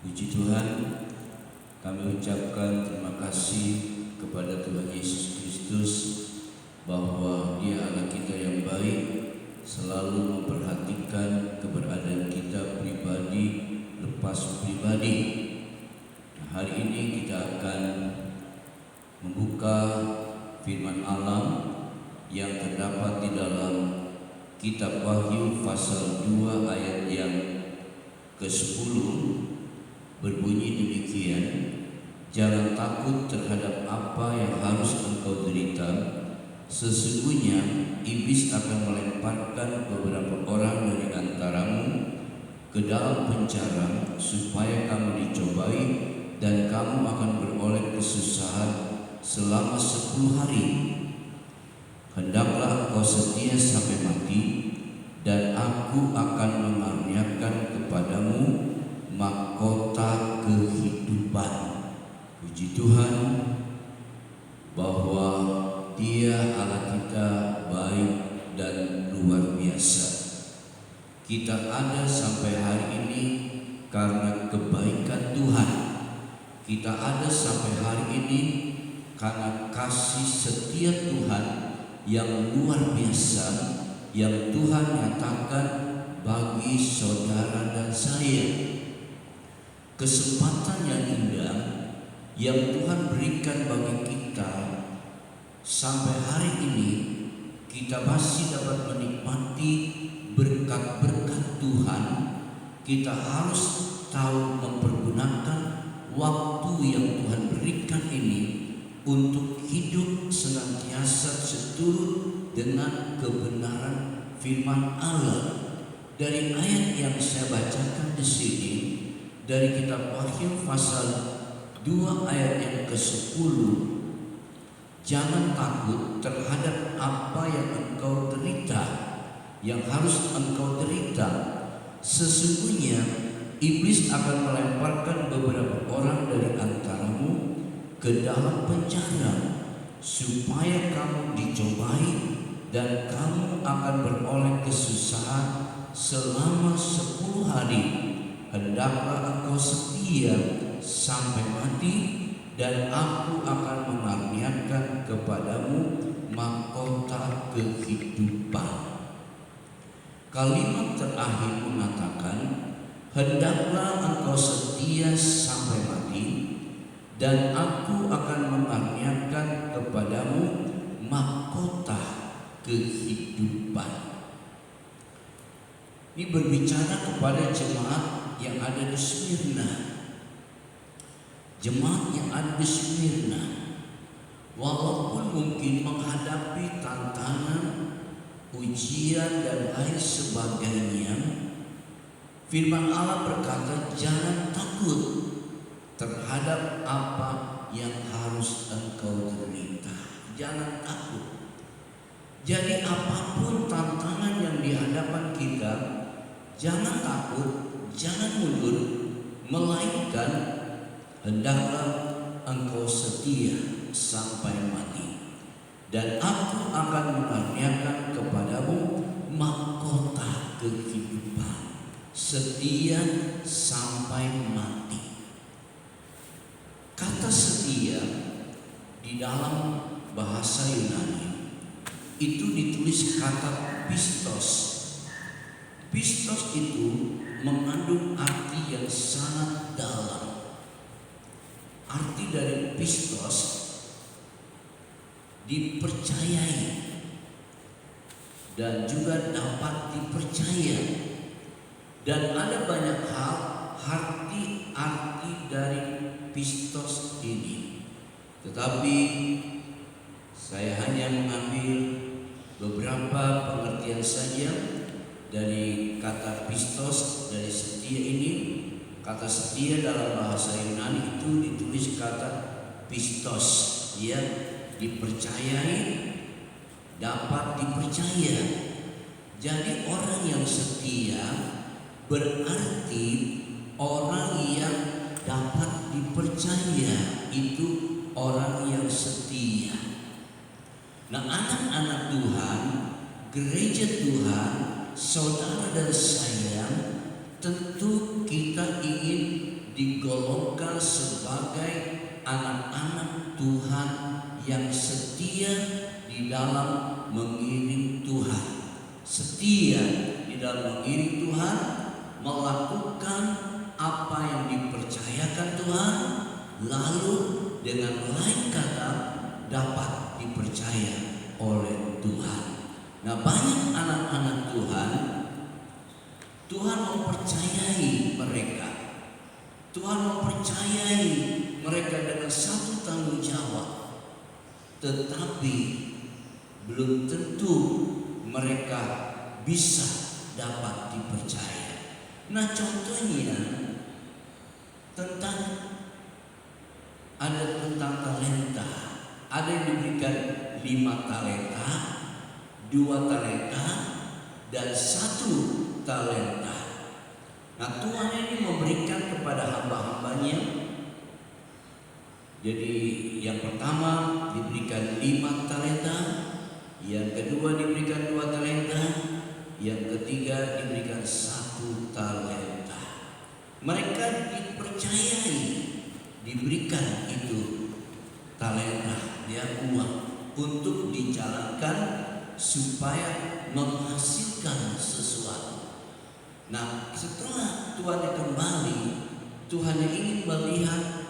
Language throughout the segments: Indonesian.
Puji Tuhan, kami ucapkan terima kasih kepada Tuhan Yesus Kristus bahwa Dia Allah kita yang baik, selalu memperhatikan keberadaan kita pribadi lepas pribadi. Nah, hari ini kita akan membuka firman Allah yang terdapat di dalam kitab Wahyu pasal 2 ayat yang ke-10, berbunyi demikian: jangan takut terhadap apa yang harus engkau derita. Sesungguhnya iblis akan melemparkan beberapa orang dari antaramu ke dalam penjara supaya kamu dicobai, dan kamu akan beroleh kesusahan selama 10 hari. Hendaklah engkau setia sampai mati, dan aku akan mengaruniakan kepadamu mahkota kehidupan. Puji Tuhan bahwa Dia Allah kita baik dan luar biasa. Kita ada sampai hari ini karena kebaikan Tuhan. Kita ada sampai hari ini karena kasih setia Tuhan yang luar biasa, yang Tuhan nyatakan bagi saudara dan saya. Kesempatan yang indah yang Tuhan berikan bagi kita sampai hari ini, kita masih dapat menikmati berkat-berkat Tuhan. Kita harus tahu mempergunakan waktu yang Tuhan berikan ini untuk hidup senantiasa seturut dengan kebenaran firman Allah. Dari ayat yang saya bacakan di sini, dari kitab Wahyu pasal 2 ayat yang ke-10, jangan takut terhadap apa yang engkau derita, yang harus engkau derita. Sesungguhnya iblis akan melemparkan beberapa orang dari antaramu ke dalam penjara supaya kamu dicobai, dan kamu akan beroleh kesusahan selama 10 hari. Hendaklah engkau setia sampai mati, dan aku akan mengaruniakan kepadamu mahkota kehidupan. Kalimat terakhir mengatakan, hendaklah engkau setia sampai mati, dan aku akan mengaruniakan kepadamu mahkota kehidupan. Ini berbicara kepada jemaat yang ada di Smyrna. Jemaat yang ada di Smyrna, walaupun mungkin menghadapi tantangan, ujian dan lain sebagainya, firman Allah berkata jangan takut terhadap apa yang harus engkau derita. Jangan takut. Jadi apapun tantangan yang di hadapan kita, jangan takut, jangan mundur, melainkan hendaklah engkau setia sampai mati, dan aku akan mengaruniakan kepadamu mahkota kehidupan. Setia sampai mati. Kata setia di dalam bahasa Yunani itu ditulis kata pistos. Pistos itu mengandung arti yang sangat dalam. Arti dari pistos dipercayai dan juga dapat dipercaya. Dan ada banyak hal arti dari pistos ini. Tetapi saya hanya mengambil beberapa pengertian saja dari kata pistos, dari setia ini. Kata setia dalam bahasa Yunani itu ditulis kata pistos, ya, dipercayai, dapat dipercaya. Jadi orang yang setia berarti orang yang dapat dipercaya, itu orang yang setia. Nah, anak-anak Tuhan, gereja Tuhan, saudara dan saya, tentu kita ingin digolongkan sebagai anak-anak Tuhan yang setia di dalam mengiring Tuhan. Setia di dalam mengiring Tuhan, melakukan apa yang dipercayakan Tuhan, lalu dengan lain kata dapat dipercaya oleh Tuhan. Nah, banyak anak-anak Tuhan, Tuhan mempercayai mereka. Tuhan mempercayai mereka dengan satu tanggung jawab, tetapi belum tentu mereka bisa dapat dipercaya. Nah, contohnya tentang talenta. Ada yang diberikan 5 talenta, 2 talenta, dan 1 talenta. Nah, Tuhan ini memberikan kepada hamba-hambanya. Jadi yang pertama diberikan 5 talenta, yang kedua diberikan 2 talenta, yang ketiga diberikan 1 talenta. Mereka dipercayai, diberikan itu talenta, uang untuk dijalankan supaya menghasilkan sesuatu. Nah, setelah Tuhan kembali, Tuhan ingin melihat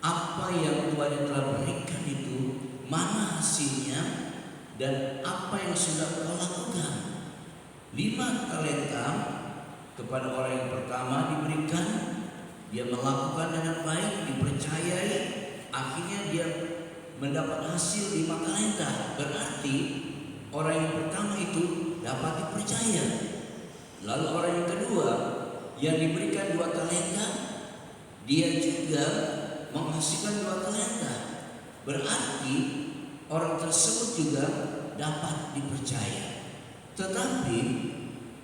apa yang Tuhan telah berikan itu, mana hasilnya, dan apa yang sudah kau lakukan. 5 talenta kepada orang yang pertama diberikan, dia melakukan dengan baik, dipercayai, akhirnya dia mendapat hasil 5 talenta. Berarti orang yang pertama itu dapat dipercaya. Lalu orang yang kedua yang diberikan 2 talenta, dia juga menghasilkan 2 talenta. Berarti orang tersebut juga dapat dipercaya. Tetapi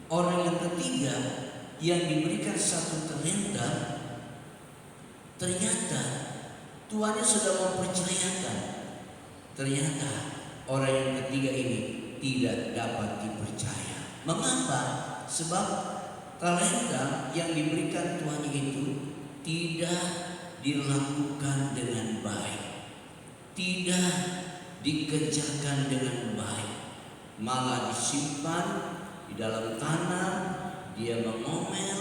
orang yang ketiga yang diberikan 1 talenta, ternyata tuannya sudah mempercayakan. Ternyata orang yang ketiga ini tidak dapat dipercaya. Mengapa? Sebab talenta yang diberikan Tuhan itu tidak dilakukan dengan baik, tidak dikerjakan dengan baik, malah disimpan di dalam tanah. Dia mengomel,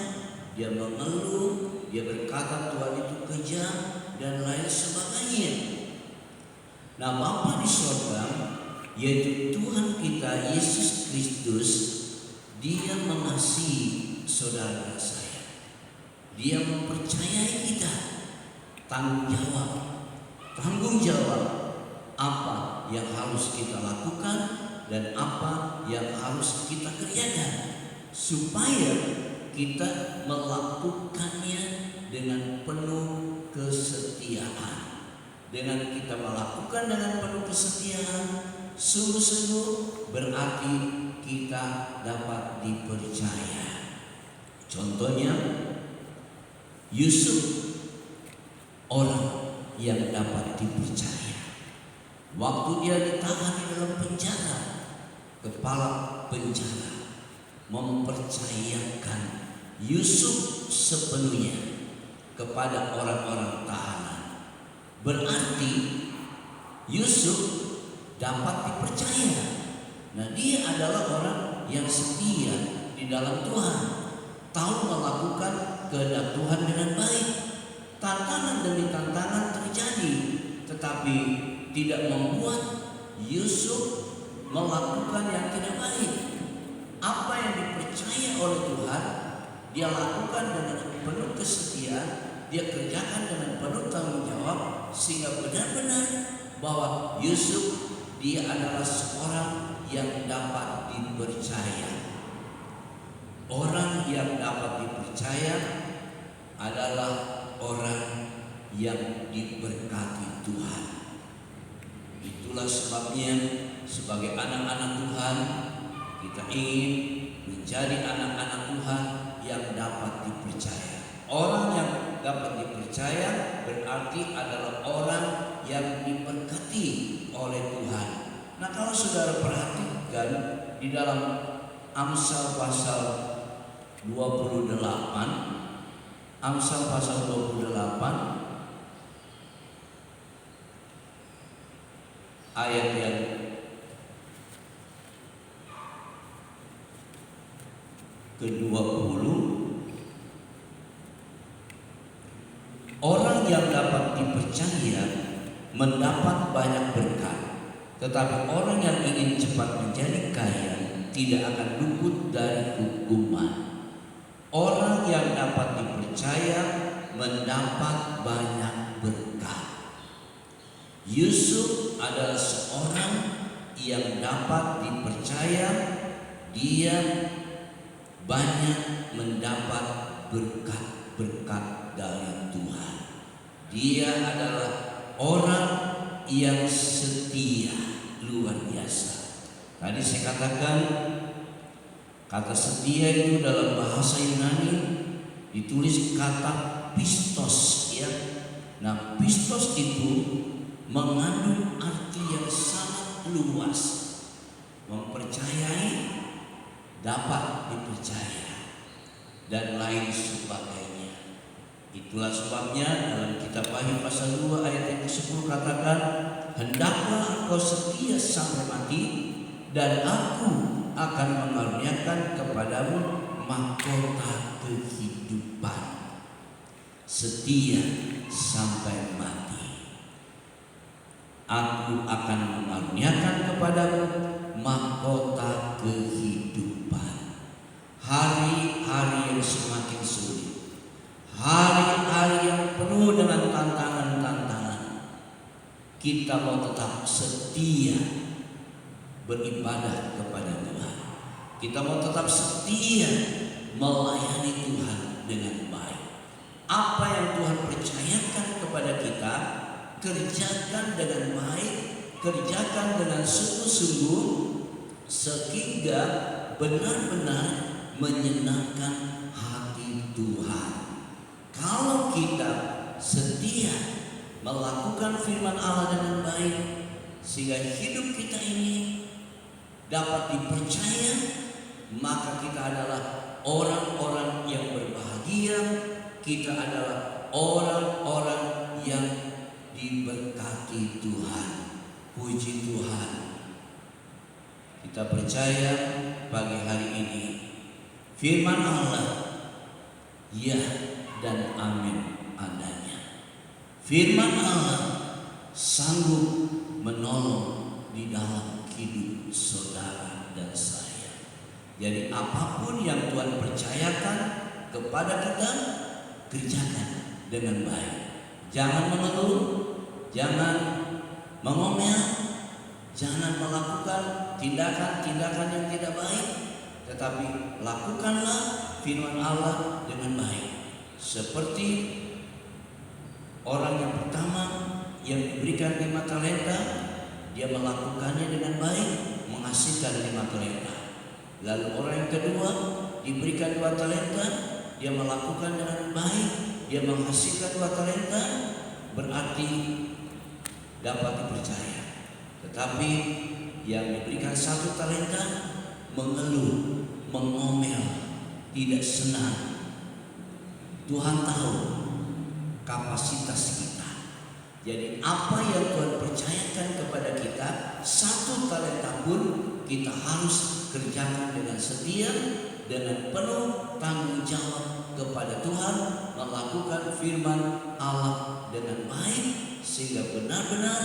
dia mengeluh, dia berkata Tuhan itu kejam dan lain sebagainya. Nah, Bapa di surga, yaitu Tuhan kita Yesus Kristus, Dia mengasihi saudara saya. Dia mempercayai kita tanggung jawab apa yang harus kita lakukan dan apa yang harus kita kerjakan, supaya kita melakukannya dengan penuh kesetiaan. Dengan kita melakukan dengan penuh kesetiaan, sungguh-sungguh berarti kita dapat dipercaya. Contohnya Yusuf, orang yang dapat dipercaya. Waktu dia ditahan di dalam penjara, kepala penjara mempercayakan Yusuf sepenuhnya kepada orang-orang tahanan. Berarti Yusuf dapat dipercaya. Nah, dia adalah orang yang setia di dalam Tuhan, tahu melakukan kehendak Tuhan dengan baik. Tantangan demi tantangan terjadi, tetapi tidak membuat Yusuf melakukan yang tidak baik. Apa yang dipercaya oleh Tuhan, dia lakukan dengan penuh kesetiaan, dia kerjakan dengan penuh tanggung jawab, sehingga benar-benar bahwa Yusuf dia adalah seorang yang dapat dipercaya. Orang yang dapat dipercaya adalah orang yang diberkati Tuhan. Itulah sebabnya sebagai anak-anak Tuhan, kita ingin menjadi anak-anak Tuhan yang dapat dipercaya. Orang yang dapat dipercaya berarti adalah orang yang diberkati oleh Tuhan. Nah, kalau saudara perhatikan di dalam Amsal pasal 28 Amsal pasal 28 ayat yang ke-20. Orang yang dapat dipercaya mendapat banyak berkat, tetapi orang yang ingin cepat menjadi kaya tidak akan luput dari hukuman. Orang yang dapat dipercaya mendapat banyak berkat. Yusuf adalah seorang yang dapat dipercaya, dia banyak mendapat berkat-berkat dari Tuhan. Dia adalah orang yang setia, luar biasa. Tadi saya katakan kata setia itu dalam bahasa Yunani ditulis kata pistos, ya. Nah, pistos itu mengandung arti yang sangat luas. Mempercayai, dapat dipercaya, dan lain sebagainya. Itulah sebabnya dalam kitab Wahyu pasal 2 ayat yang ke-10 katakan, hendaklah engkau setia sampai mati, dan aku akan mengaruniakan kepadamu mahkota kehidupan. Setia sampai mati. Aku akan mengaruniakan kepadamu mahkota kehidupan. Hari-hari yang semakin sulit, hari-hari yang penuh dengan tantangan-tantangan, kita mau tetap setia beribadah kepada Tuhan. Kita mau tetap setia melayani Tuhan dengan baik. Apa yang Tuhan percayakan kepada kita, kerjakan dengan baik, kerjakan dengan sungguh-sungguh, sehingga benar-benar menyenangkan hati Tuhan. Kalau kita setia melakukan firman Allah dengan baik, sehingga hidup kita ini dapat dipercaya, maka kita adalah orang-orang yang berbahagia. Kita adalah orang-orang yang diberkati Tuhan. Puji Tuhan. Kita percaya pagi hari ini firman Allah ya dan amin adanya. Firman Allah sanggup menolong di dalam hidup saudara dan saya. Jadi apapun yang Tuhan percayakan kepada kita, kerjakan dengan baik. Jangan mengeluh, jangan mengomel, jangan melakukan tindakan-tindakan yang tidak baik, tetapi lakukanlah firman Allah dengan baik. Seperti orang yang pertama yang diberikan 5 talenta, dia melakukannya dengan baik, menghasilkan 5 talenta. Lalu orang yang kedua diberikan 2 talenta, dia melakukan dengan baik, dia menghasilkan 2 talenta, berarti dapat dipercaya. Tetapi yang diberikan 1 talenta mengeluh, mengomel, tidak senang. Tuhan tahu kapasitas kita. Jadi apa yang Tuhan percayakan kepada kita, 1 talenta pun kita harus kerjakan dengan setia, dengan penuh tanggung jawab kepada Tuhan, melakukan firman Allah dengan baik, sehingga benar-benar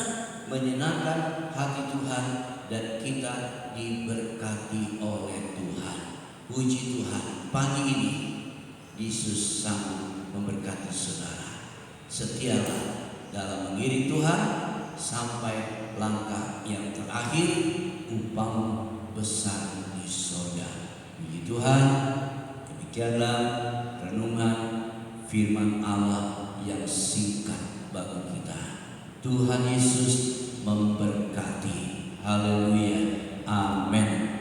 menyenangkan hati Tuhan dan kita diberkati oleh Tuhan. Puji Tuhan, pagi ini Yesus sanggup memberkati saudara. Setialah dalam mengiring Tuhan sampai langkah yang terakhir, upahmu besar di surga. Puji Tuhan. Demikianlah renungan firman Allah yang singkat bagi kita. Tuhan Yesus memberkati. Haleluya. Amin.